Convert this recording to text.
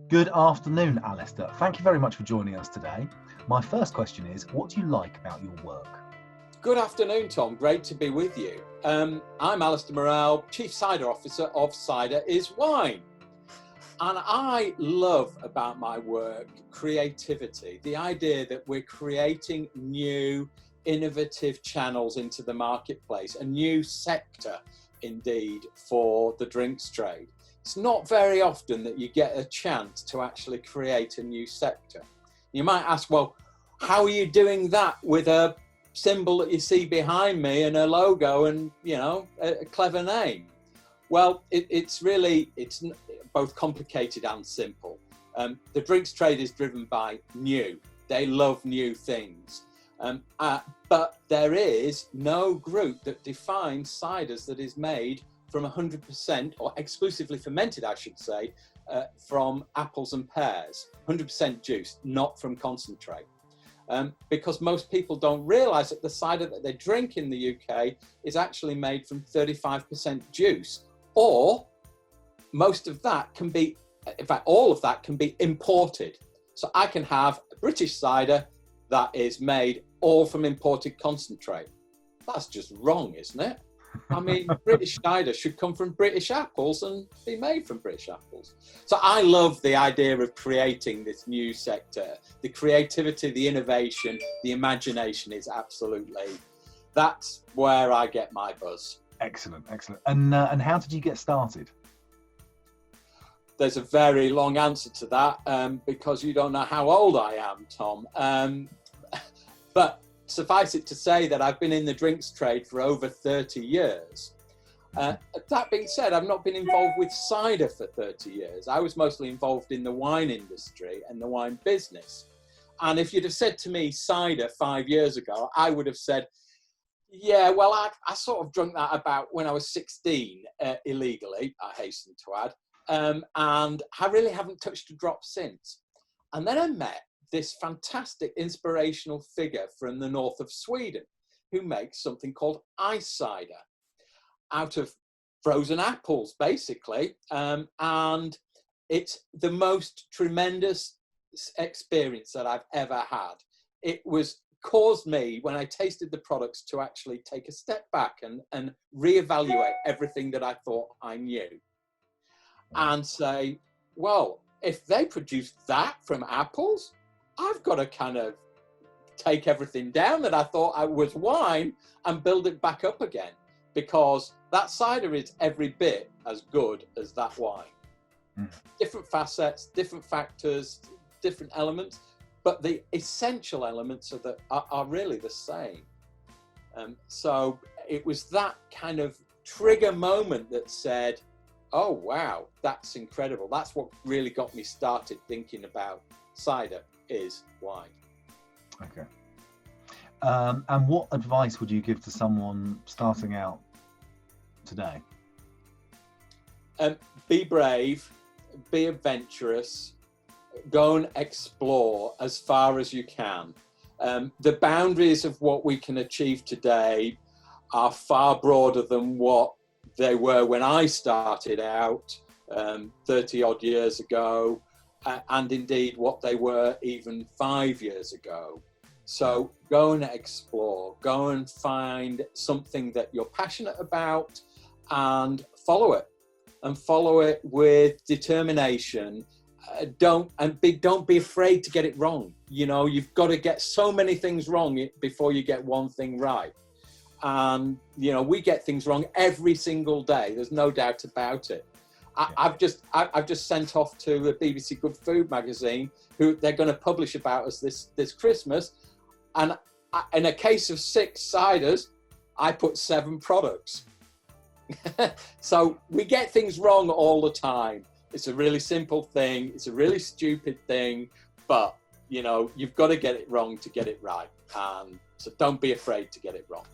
Good afternoon, Alistair. Thank you very much for joining us today. My first question is, what do you like about your work? Good afternoon, Tom. Great to be with you. I'm Alistair Morrell, Chief Cider Officer of Cider is Wine. And I love about my work creativity, the idea that we're creating new, innovative channels into the marketplace, a new sector, indeed, for the drinks trade. It's not very often that you get a chance to actually create a new sector. You might ask, well, how are you doing that with a symbol that you see behind me and a logo and, you know, a clever name? Well, it's both complicated and simple. The drinks trade is driven by new. They love new things. But there is no group that defines ciders that is made from 100% or exclusively fermented, I should say, from apples and pears, 100% juice, not from concentrate. Because most people don't realise that the cider that they drink in the UK is actually made from 35% juice, or most of that can be, in fact, all of that can be imported. So I can have a British cider that is made all from imported concentrate. That's just wrong, isn't it? I mean, British cider should come from British apples and be made from British apples. So I love the idea of creating this new sector. The creativity, the innovation, the imagination is absolutely, that's where I get my buzz. Excellent, excellent. And how did you get started? There's a very long answer to that because you don't know how old I am, Tom. But suffice it to say that I've been in the drinks trade for over 30 years. That being said, I've not been involved with cider for 30 years. I was mostly involved in the wine industry and the wine business. And if you'd have said to me cider 5 years ago, I would have said, yeah, well, I sort of drunk that about when I was 16, illegally, I hasten to add. And I really haven't touched a drop since. And then I met this fantastic inspirational figure from the north of Sweden who makes something called ice cider out of frozen apples, basically. And it's the most tremendous experience that I've ever had. It caused me, when I tasted the products, to actually take a step back and reevaluate everything that I thought I knew. And say, well, if they produced that from apples, I've got to kind of take everything down that I thought I was wine and build it back up again, because that cider is every bit as good as that wine. Different facets, different factors, different elements, but the essential elements are really the same. So it was that kind of trigger moment that said, oh, wow, that's incredible. That's what really got me started thinking about cider is wine. Okay. And what advice would you give to someone starting out today? Be brave, be adventurous, go and explore as far as you can. The boundaries of what we can achieve today are far broader than what they were when I started out 30 odd years ago, and indeed what they were even 5 years ago. So go and explore, go and find something that you're passionate about and follow it with determination. Don't be afraid to get it wrong. You know, you've got to get so many things wrong before you get one thing right. And, you know, we get things wrong every single day. There's no doubt about it. I've just sent off to the BBC Good Food magazine, who they're going to publish about us this Christmas. And in a case of 6 ciders, I put 7 products. So we get things wrong all the time. It's a really simple thing. It's a really stupid thing. But, you know, you've got to get it wrong to get it right. And so don't be afraid to get it wrong.